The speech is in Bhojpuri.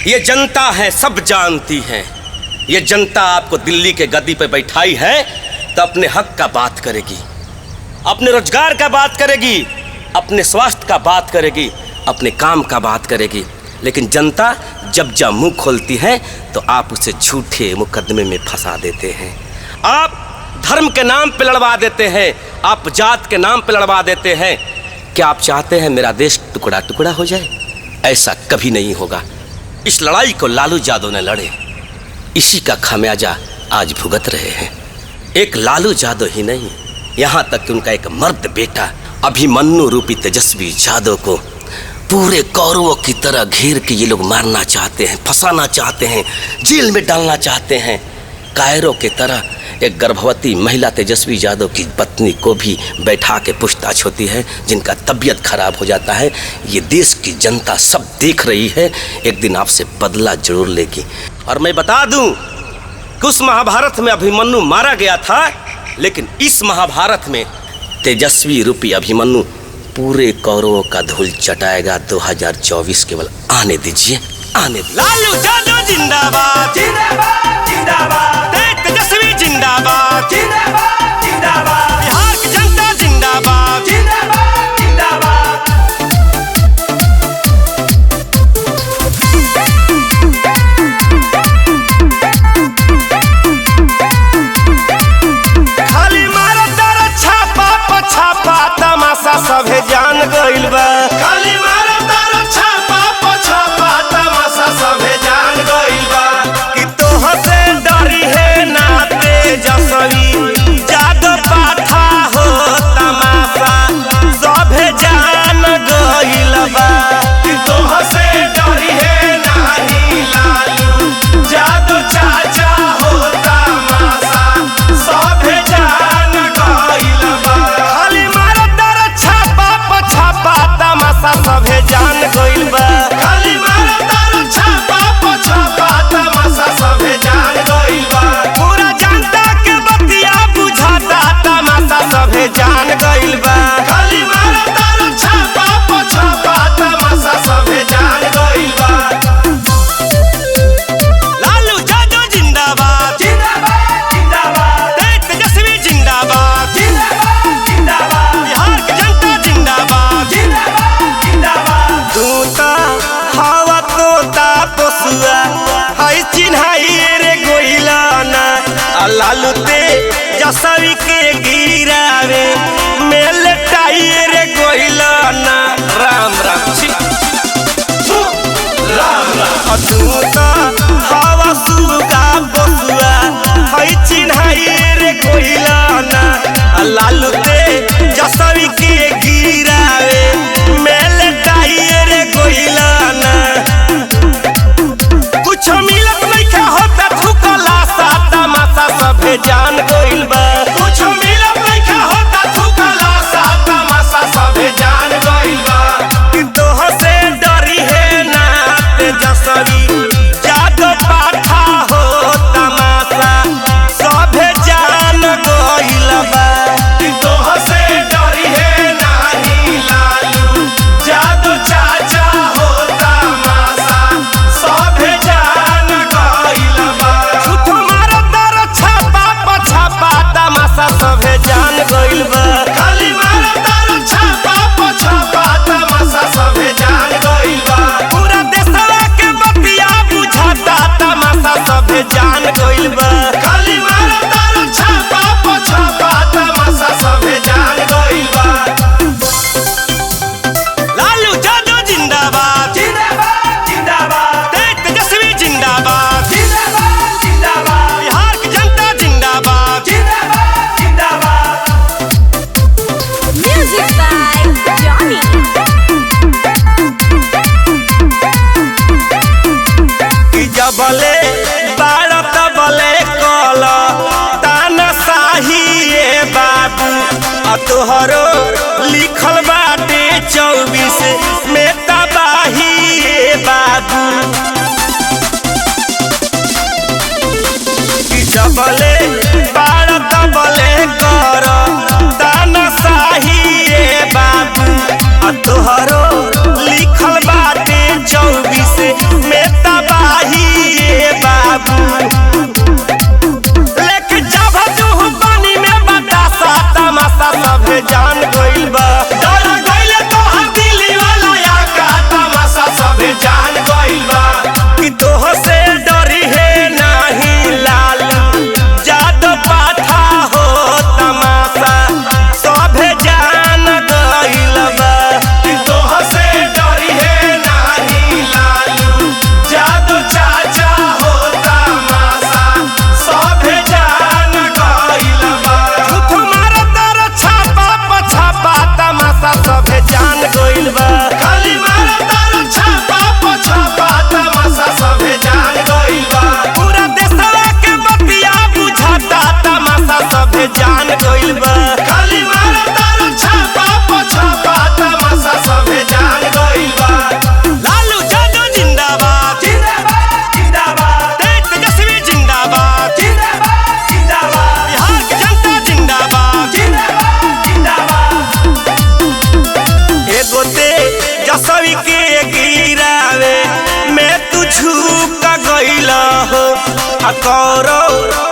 ये जनता है, सब जानती है। ये जनता आपको दिल्ली के गद्दी पे बैठाई है तो अपने हक का बात करेगी, अपने रोजगार का बात करेगी, अपने स्वास्थ्य का बात करेगी, अपने काम का बात करेगी। लेकिन जनता जब जब मुंह खोलती है तो आप उसे झूठे मुकदमे में फंसा देते हैं। आप धर्म के नाम पे लड़वा देते हैं, आप जात के नाम पे लड़वा देते हैं। क्या आप चाहते हैं मेरा देश टुकड़ा टुकड़ा हो जाए? ऐसा कभी नहीं होगा। इस लड़ाई को लालू यादव ने लड़े, इसी का खामियाजा आज भुगत रहे हैं। एक लालू यादव ही नहीं, यहाँ तक कि उनका एक मर्द बेटा अभिमन्यु रूपी तेजस्वी यादव को पूरे कौरवों की तरह घेर के ये लोग मारना चाहते हैं, फंसाना चाहते हैं, जेल में डालना चाहते हैं। कायरों की तरह एक गर्भवती महिला तेजस्वी यादव की पत्नी को भी बैठा के पूछताछ होती है, जिनका तबीयत खराब हो जाता है। ये देश की जनता सब देख रही है, एक दिन आपसे बदला जरूर लेगी। और मैं बता दूं कि उस महाभारत में अभिमन्यु मारा गया था, लेकिन इस महाभारत में तेजस्वी रूपी अभिमन्यु पूरे कौरवों का धूल चटाएगा। 2024 केवल आने दीजिए, आने दीजिए। लालू यादव जिंदाबाद, जिंदाबाद, जिंदाबाद। तेजस्वी जिंदाबाद, जिंदाबाद, जिंदाबाद। बिहार की जनता जिंदाबाद, जिंदाबाद, जिंदाबाद। खाली मारा तारा छापा पछापा, तमाशा सभे जान गइल बा। खाली मारा तारा छापा पछापा, तमाशा सभे जान गइल बा। कि तोह से डरी है ना तेजस्वी यादव पाठा हो, तमाशा सभे जान गइल बा। कि तोह से डरी है नाही लालू यादव चाचा हो, तमाशा सभे जान गइल बा। खाली मारा तारा छापा पछापा, तमाशा सभे जान गइल बा। खाली मारा तारा छापा पछापा, तमाशा सभे जान गइल बा। पूरा जनता के बतिया बुझाता, तमाशा सभे जान गइल बा। खाली मारा तारा छापा पछापा, तमाशा सभे जान गइल बा। लालू यादव जिंदाबाद, जिंदाबाद, जिंदाबाद। तेजस्वी जिंदाबाद, जिंदाबाद, जिंदाबाद। बिहार की जनता जिंदाबाद, जिंदाबाद, जिंदाबाद। तोता हवा तोता पोसुआ हाय चिन्हाई रे गोइला ना। लालू तेजस्वी के गिरावे मेल टाई रे गोइला ना। राम राम छी राम राम। तोता हवा सुगा पोसुआ हाय चिन्हाई रे गोइला ना। लालू तेजस्वी के गिरावे मेल टाई रे गोइला ना। कुछ मिलत नइखे होता थुकला सा, तमाशा सभे जान गइल बा। कुछ मिलत नइखे होता थुकला सा, तमाशा सभे जान गइल बा। कि तोह से डरी है ना तेजस्वी यादव पाठा हो, तमाशा सभे जान गइल बा। कि तोह से डरी है नाही लालू यादव चाचा हो, तमाशा सभे जान गइल बा। झूठ मारो तारा छापा पछापा, तमाशा सभे जान गइल बा। खाली मारो तारा छापा पछापा, तमाशा सभे जान गइल बा। पूरा देशवा के बतिया बुझाता, तमाशा सभे जान गइल बा। खाली मारो तारा छापा पछापा, तमाशा सभे जान गइल बा। लालू यादव जिंदाबाद, जिंदाबाद, जिंदाबाद। तेजस्वी जिंदाबाद, जिंदाबाद, जिंदाबाद। बिहार की जनता जिंदाबाद, जिंदाबाद, जिंदाबाद। Music by Johnny. कि जबले बाड़ा तबले कल ताना शाही ये बाबू। तोहरो लिखल बाटे 24 में तबाही ये बाबू। कि जबले बाड़ा तबले कर ताना शाही ये बाबू। तोहरो लिखल बाटे 24 में तबाही गौरव